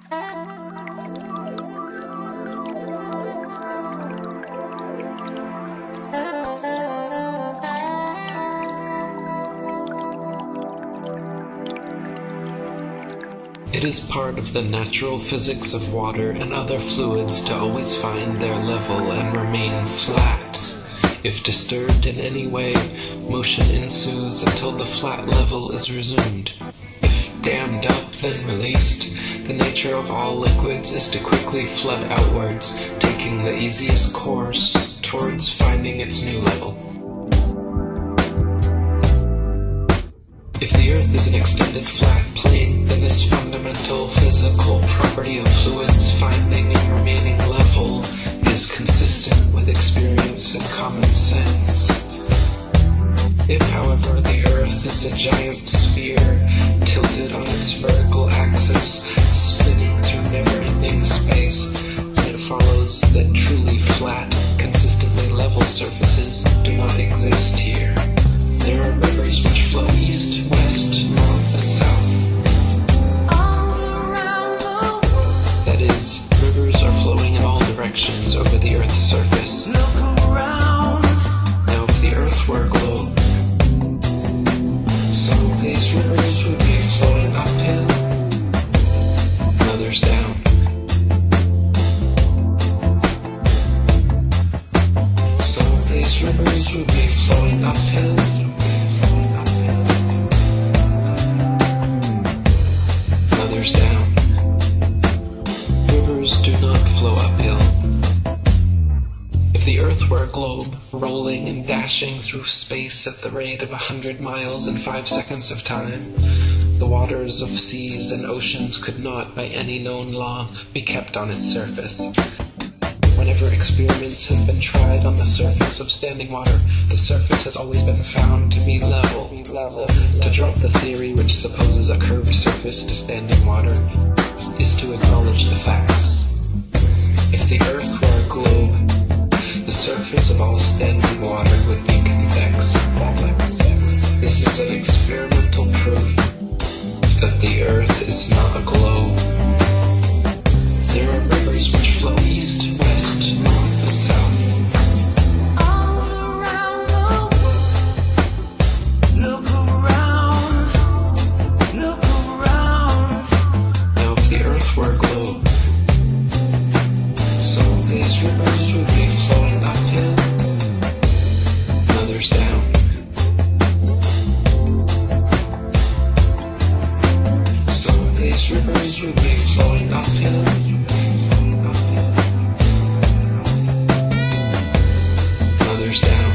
It is part of the natural physics of water and other fluids to always find their level and remain flat. If disturbed in any way, motion ensues until the flat level is resumed. If dammed up, then released, the nature of all liquids is to quickly flood outwards, taking the easiest course towards finding its new level. If the Earth is an extended flat plane, then this fundamental physical property of fluids finding and remaining level is consistent with experience and common sense. If, however, the Earth is a giant sphere, tilted on its vertical axis, spinning through never-ending space, then it follows that truly flat, consistently level surfaces do not exist here. There are rivers which flow east, west, north, and south. That is, rivers are flowing in all directions over the Earth's surface. Now, if the Earth were a globe, some of these rivers would be flowing uphill, and others down. Some of these rivers would be flowing uphill, others down. Rivers do not flow uphill. If the Earth were a globe, rolling and dashing through space at the rate of 100 miles in 5 seconds of time, the waters of seas and oceans could not, by any known law, be kept on its surface. Whenever experiments have been tried on the surface of standing water, the surface has always been found to be level. To drop the theory which supposes a curved surface to standing water is to acknowledge the facts. If the Earth were a globe, the surface of all standing water would be convex. This is an experimental proof that the Earth is not a globe. There are rivers which flow east, west, north, and south. Now, if the Earth were a globe, some of these rivers would be flowing uphill, and others down. Some of these rivers would be flowing uphill, others down.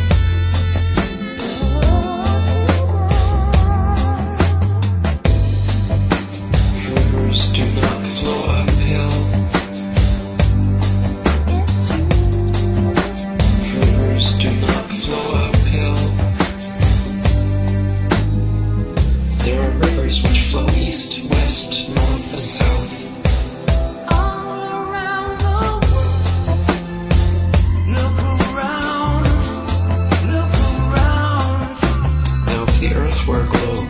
Rivers do not flow uphill. Rivers do not flow uphill. There are rivers which flow east, west, north, and south. Now, if the Earth were a globe,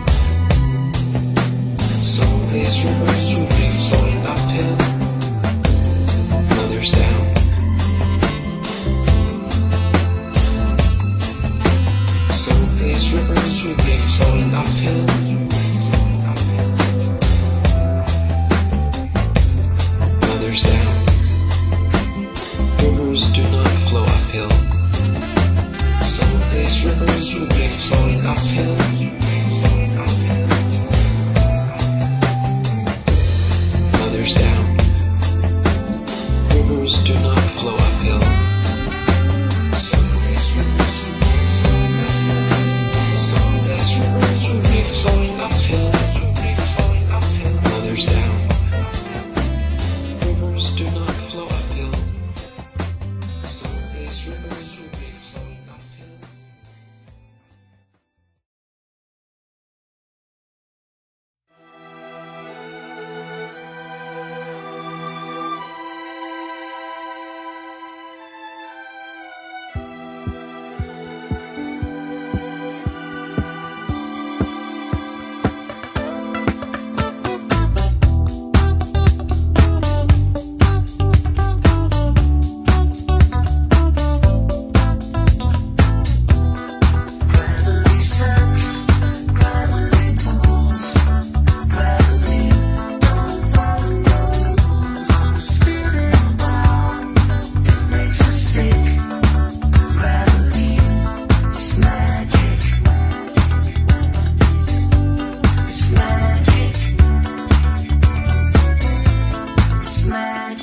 some of these rivers would be flowing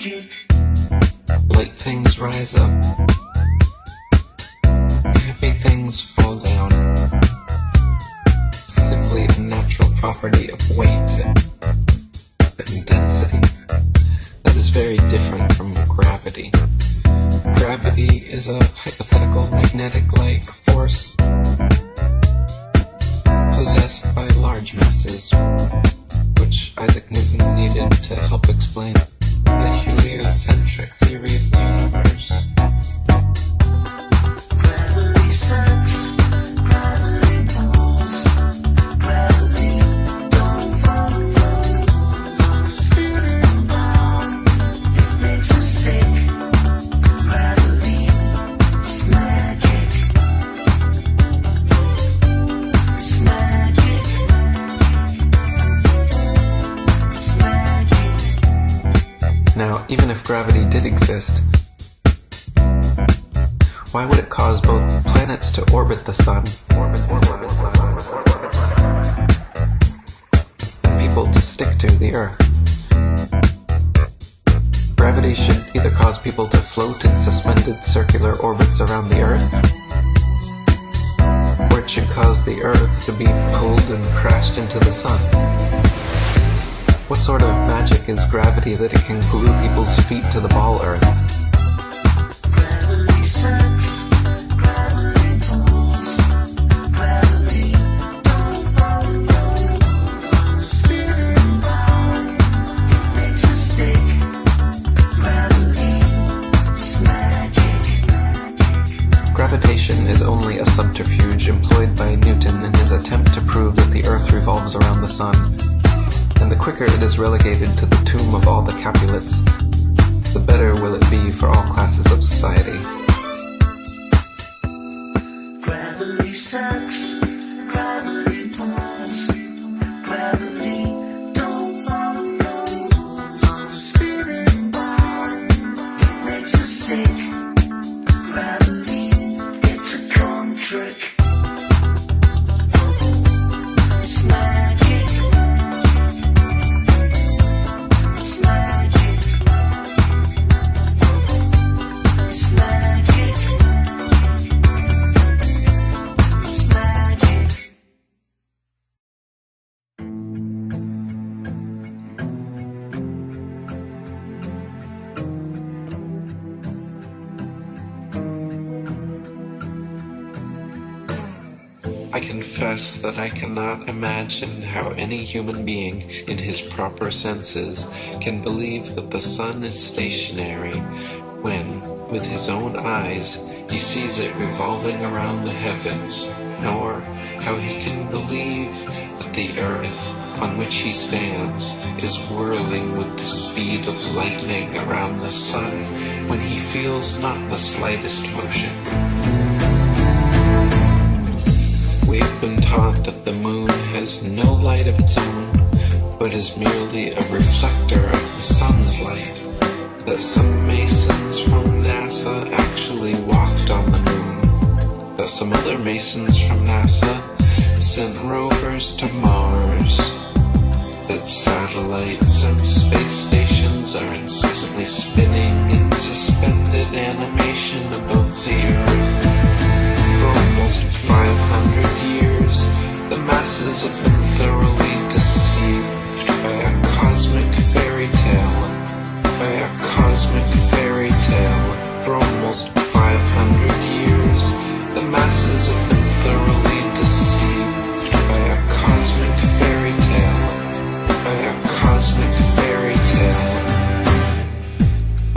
Light things rise up, heavy things fall down. Simply a natural property of weight and density that is very different from gravity. Gravity is a hypothetical magnetic-like force possessed by large masses, which Isaac Newton needed to help explain the heliocentric theory of the universe. Gravity sucks, gravity pulls, gravity don't follow rules. On the spinning ball, it makes us sick. Gravity is magic. It's magic. It's magic. Now, even if gravity did exist, why would it cause both planets to orbit the sun and people to stick to the Earth? Gravity should either cause people to float in suspended circular orbits around the Earth, or it should cause the Earth to be pulled and crashed into the sun. What sort of magic is gravity that it can glue people's feet to the ball Earth? Gravity sucks, gravity pulls, gravity don't follow rules. On the spinning ball, it makes us stick. Gravity is magic. Gravitation is only a subterfuge employed by Newton in his attempt to prove that the Earth revolves around the sun. And the quicker it is relegated to the tomb of all the Capulets, the better will it be for all classes of society. Gravity sucks, gravity pulls, gravity don't follow rules. On the spinning ball, it makes us stick. Gravity, it's a con trick. It's magic. It's magic. It's magic. It's magic. I confess that I cannot imagine how any human being in his proper senses can believe that the sun is stationary when, with his own eyes, he sees it revolving around the heavens, nor how he can believe that the earth on which he stands is whirling with the speed of lightning around the sun when he feels not the slightest motion. We've been taught that the moon has no light of its own, but is merely a reflector of the sun's light, that some masons from NASA actually walked on the moon, that some other masons from NASA sent rovers to Mars, that satellites and space stations are incessantly spinning in suspended animation above the Earth. For almost 500 years, the masses have been thoroughly deceived by a cosmic fairy tale. For almost 500 years, the masses have been thoroughly deceived by a cosmic fairy tale.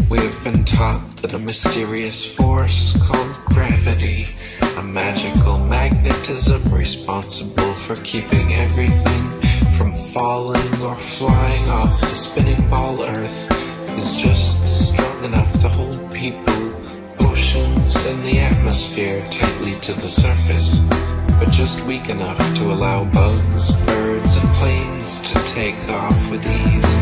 We have been taught that a mysterious force called gravity, a magical magnetism responsible for keeping everything from falling or flying off the spinning ball Earth, is just strong enough to hold people, oceans, and the atmosphere tightly to the surface, but just weak enough to allow bugs, birds, and planes to take off with ease.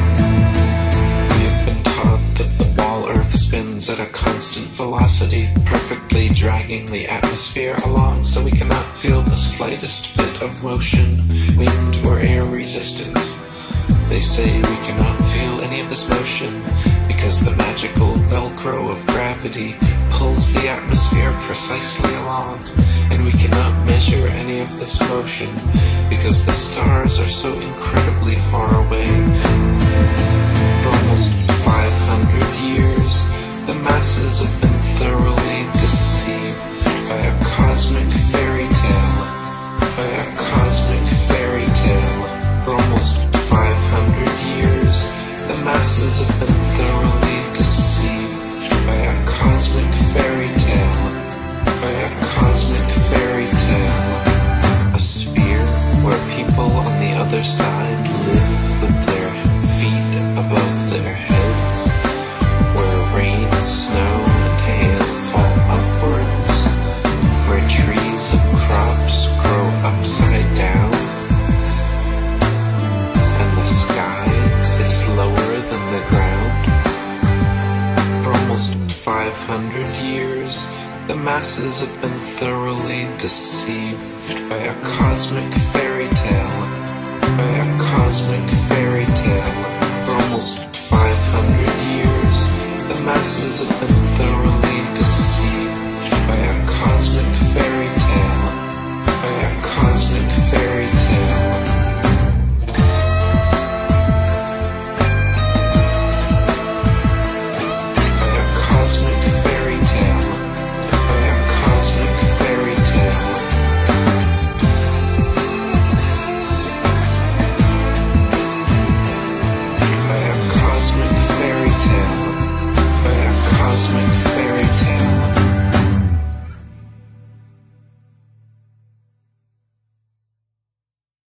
We have been taught that the ball Earth spins at a constant velocity, perfectly dragging the atmosphere along so we cannot feel the slightest bit of motion, wind, or air resistance. They say we cannot feel any of this motion because the magical velcro of gravity pulls the atmosphere precisely along, and we cannot measure any of this motion because the stars are so incredibly far away. For almost 500 years, the masses have been thoroughly deceived by a cosmic fairy tale. By a cosmic fairy tale. For almost 500 years, the masses have been thoroughly deceived by a cosmic fairy tale. By a cosmic fairy tale. A sphere where people on the other side live with their feet above their heads, where rain, snow, and hail fall upwards, where trees and crops grow upside down, and the sky is lower than the ground. For almost 500 years, the masses have been thoroughly deceived by a cosmic fairy tale. By a cosmic fairy tale. For almost 500 years, the masses have been thoroughly